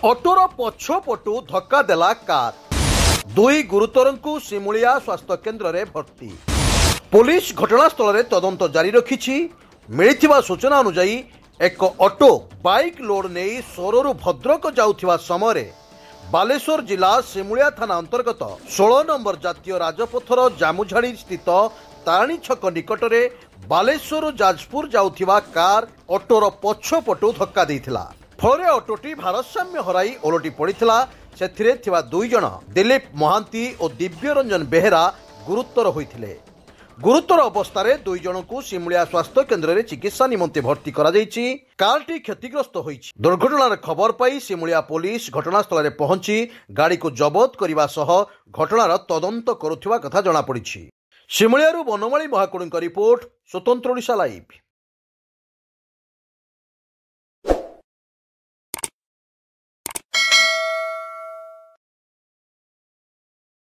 ଅଟୋର ପଛପଟୁ ଧକ୍କା ଦେଲା କାର। ଦୁଇ ଗୁରୁତରଙ୍କୁ ସିମୁଳିଆ ସ୍ୱାସ୍ଥ୍ୟ କେନ୍ଦ୍ରରେ ଭର୍ତ୍ତି। ପୁଲିସ ଘଟଣାସ୍ଥଳରେ ତଦନ୍ତ ଜାରି ରଖିଛି। ମିଳିଥିବା ସୂଚନା ଅନୁଯାୟୀ ଏକ ଅଟୋ ବାଇକ୍ ଲୋଡ୍ ନେଇ ସୋରରୁ ଭଦ୍ରକ ଯାଉଥିବା ସମୟରେ ବାଲେଶ୍ୱର ଜିଲ୍ଲା ସିମୁଳିଆ ଥାନା ଅନ୍ତର୍ଗତ 16 ନମ୍ବର ଜାତୀୟ ରାଜପଥର ଜାମୁଝାଡ଼ି ସ୍ଥିତ ତାରିଣୀ ଛକ ନିକଟରେ ବାଲେଶ୍ୱର ଯାଜପୁର ଯାଉଥିବା କାର ଅଟୋର ପଛପଟୁ ଧକ୍କା ଦେଇଥିଲା। ଫଳରେ ଅଟୋଟି ଭାରସାମ୍ୟ ହରାଇ ଓଲଟି ପଡ଼ିଥିଲା। ସେଥିରେ ଥିବା ଦୁଇ ଜଣ ଦିଲ୍ଲୀପ ମହାନ୍ତି ଓ ଦିବ୍ୟ ରଞ୍ଜନ ବେହେରା ଗୁରୁତର ହୋଇଥିଲେ। ଗୁରୁତର ଅବସ୍ଥାରେ ଦୁଇ ଜଣଙ୍କୁ ସିମୁଳିଆ ସ୍ୱାସ୍ଥ୍ୟ କେନ୍ଦ୍ରରେ ଚିକିତ୍ସା ନିମନ୍ତେ ଭର୍ତ୍ତି କରାଯାଇଛି। କାରଟି କ୍ଷତିଗ୍ରସ୍ତ ହୋଇଛି। ଦୁର୍ଘଟଣାର ଖବର ପାଇ ସିମୁଳିଆ ପୋଲିସ ଘଟଣାସ୍ଥଳରେ ପହଞ୍ଚି ଗାଡ଼ିକୁ ଜବତ କରିବା ସହ ଘଟଣାର ତଦନ୍ତ କରୁଥିବା କଥା ଜଣାପଡ଼ିଛି। ସିମୁଳିଆରୁ ବନମାଳୀ ମହାକୁଡ଼ଙ୍କ ରିପୋର୍ଟ, ସ୍ୱତନ୍ତ୍ର ଓଡ଼ିଶା ଲାଇଭ୍।